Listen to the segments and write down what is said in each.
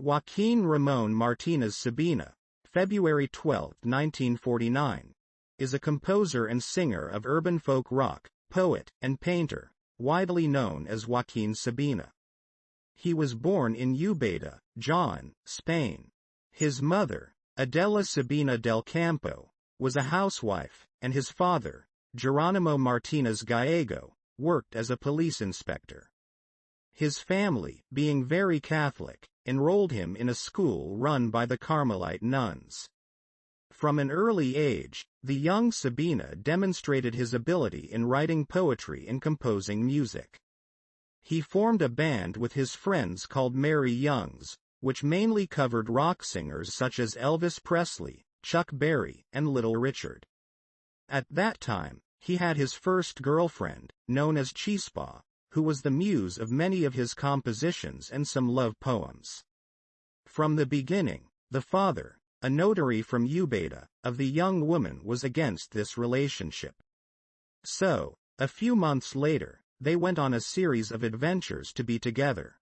Joaquin Ramon Martinez Sabina, February 12, 1949, is a composer and singer of urban folk rock, poet, and painter, widely known as Joaquin Sabina. He was born in Ubeda, Jaén, Spain. His mother, Adela Sabina del Campo, was a housewife, and his father, Geronimo Martinez Gallego, worked as a police inspector. His family, being very Catholic, enrolled him in a school run by the Carmelite nuns. From an early age, the young Sabina demonstrated his ability in writing poetry and composing music. He formed a band with his friends called Merry Youngs, which mainly covered rock singers such as Elvis Presley, Chuck Berry, and Little Richard. At that time, he had his first girlfriend, known as Chispa, who was the muse of many of his compositions and some love poems. From the beginning, the father, a notary from Ubeda, of the young woman was against this relationship. So, a few months later, they went on a series of adventures to be together.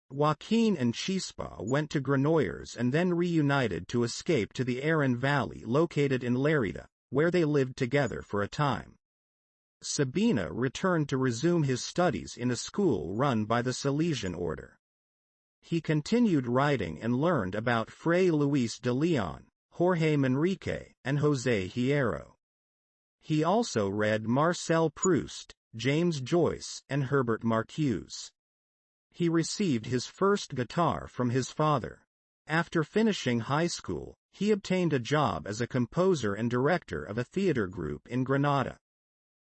Joaquin and Chispa went to Granollers and then reunited to escape to the Aran Valley located in Lérida, where they lived together for a time. Sabina returned to resume his studies in a school run by the Salesian order. He continued writing and learned about Fray Luis de Leon, Jorge Manrique, and José Hierro. He also read Marcel Proust, James Joyce, and Herbert Marcuse. He received his first guitar from his father. After finishing high school, he obtained a job as a composer and director of a theater group in Granada.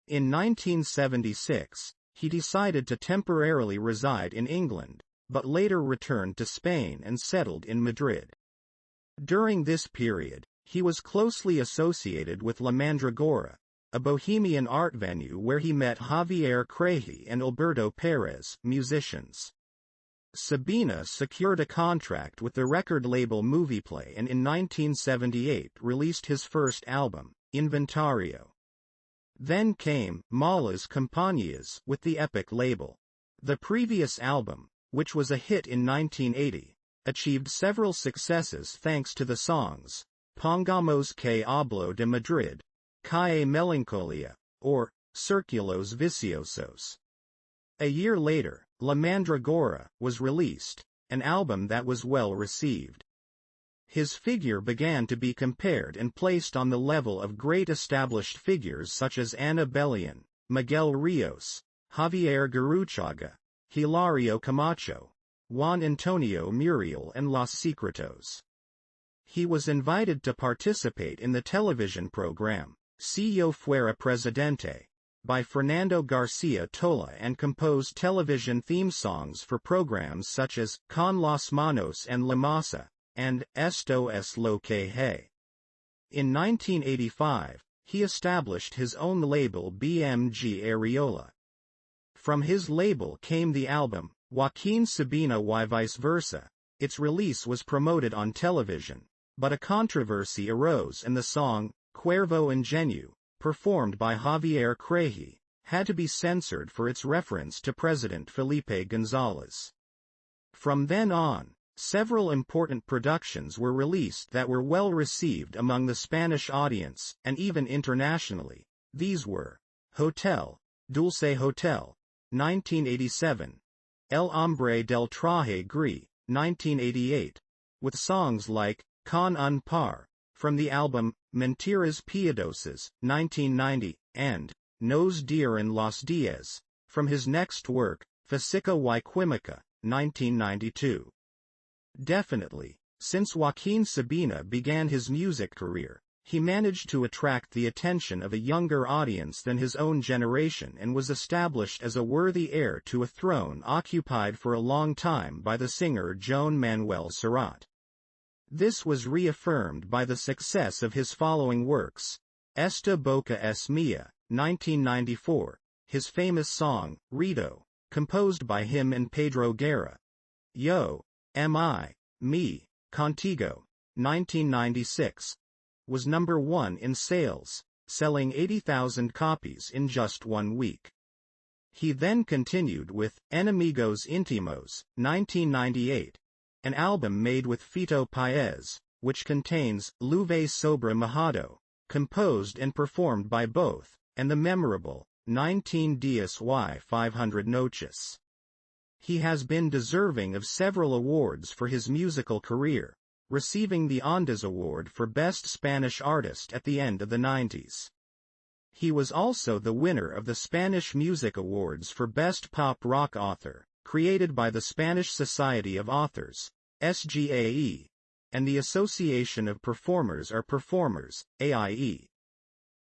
In 1976, he decided to temporarily reside in England, but later returned to Spain and settled in Madrid. During this period, he was closely associated with La Mandragora, a bohemian art venue where he met Javier Creji and Alberto Pérez, musicians. Sabina secured a contract with the record label Movieplay and in 1978 released his first album, Inventario. Then came Malas Compañías with the Epic label. The previous album, which was a hit in 1980, achieved several successes thanks to the songs Pongamos que hablo de Madrid, Cae Melancolia, or Círculos Viciosos. A year later, La Mandragora was released, an album that was well received. His figure began to be compared and placed on the level of great established figures such as Ana Bellion, Miguel Rios, Javier Gurruchaga, Hilario Camacho, Juan Antonio Muriel and Los Secretos. He was invited to participate in the television program, Si Yo Fuera Presidente, by Fernando Garcia Tola and composed television theme songs for programs such as Con las Manos en la Masa, and Esto es lo que hay. In 1985, he established his own label BMG Areola. From his label came the album, Joaquin Sabina y Vice Versa. Its release was promoted on television, but a controversy arose and the song, Cuervo Ingenuo, performed by Javier Creji, had to be censored for its reference to President Felipe González. From then on, several important productions were released that were well received among the Spanish audience, and even internationally. These were Hotel, Dulce Hotel, 1987, El Hombre del Traje Gris, 1988, with songs like Con un par, from the album Mentiras Piadosas, 1990, and Nos dieron los días, from his next work, Física y Química, 1992. Definitely, since Joaquin Sabina began his music career, he managed to attract the attention of a younger audience than his own generation and was established as a worthy heir to a throne occupied for a long time by the singer Joan Manuel Serrat. This was reaffirmed by the success of his following works: Esta Boca es Mía, 1994, his famous song, Rito, composed by him and Pedro Guerra; Yo, M.I., Me, Contigo, 1996, was number 1 in sales, selling 80,000 copies in just 1 week. He then continued with Enemigos Íntimos, 1998, an album made with Fito Paez, which contains Luve Sobre Mojado, composed and performed by both, and the memorable 19 Días y 500 Noches. He has been deserving of several awards for his musical career, receiving the Ondas Award for Best Spanish Artist at the end of the 90s. He was also the winner of the Spanish Music Awards for Best Pop Rock Author, created by the Spanish Society of Authors, SGAE, and the Association of Performers or Performers, AIE.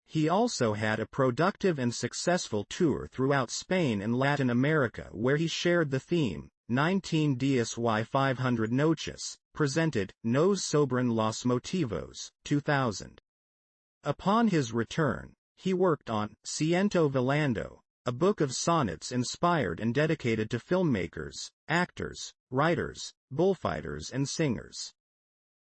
He also had a productive and successful tour throughout Spain and Latin America where he shared the theme, 19 Días y 500 Noches, presented, Nos Sobran los Motivos, 2000. Upon his return, he worked on Ciento Volando, a book of sonnets inspired and dedicated to filmmakers, actors, writers, bullfighters and singers.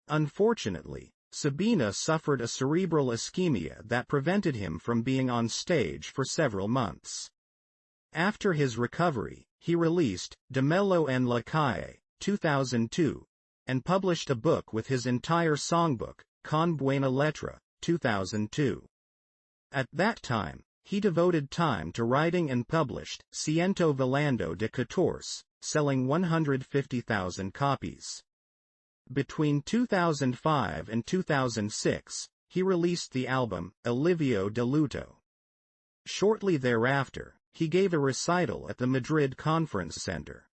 Unfortunately, Sabina suffered a cerebral ischemia that prevented him from being on stage for several months. After his recovery, he released De Melo en la Calle, 2002, and published a book with his entire songbook, Con Buena Letra, 2002. At that time, he devoted time to writing and published Ciento Volando de Catorce, selling 150,000 copies. Between 2005 and 2006, he released the album, Alivio de Luto. Shortly thereafter, he gave a recital at the Madrid Conference Center.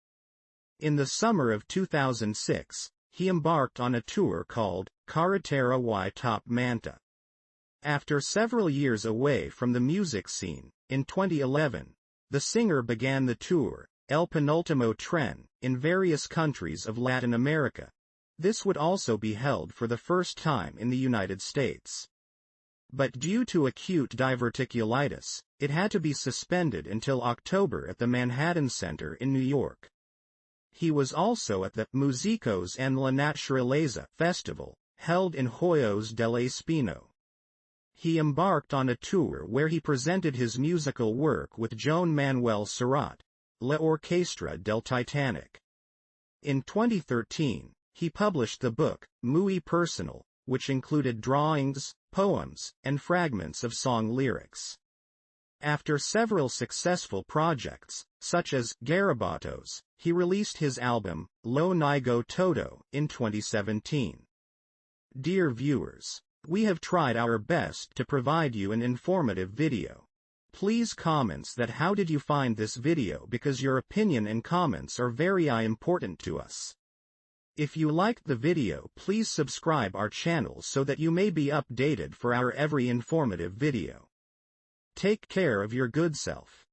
In the summer of 2006, he embarked on a tour called Carretera y Top Manta. After several years away from the music scene, in 2011, the singer began the tour, El Penúltimo Tren, in various countries of Latin America. This would also be held for the first time in the United States. But due to acute diverticulitis, it had to be suspended until October at the Manhattan Center in New York. He was also at the Músicos en la Naturaleza festival, held in Hoyos del Espino. He embarked on a tour where he presented his musical work with Joan Manuel Serrat, La Orquestra del Titanic. In 2013, he published the book, Muy Personal, which included drawings, poems, and fragments of song lyrics. After several successful projects, such as Garabatos, he released his album, Lo Niego Todo, in 2017. Dear viewers, we have tried our best to provide you an informative video. Please comments that how did you find this video because your opinion and comments are very important to us. If you liked the video, please subscribe our channel so that you may be updated for our every informative video. Take care of your good self.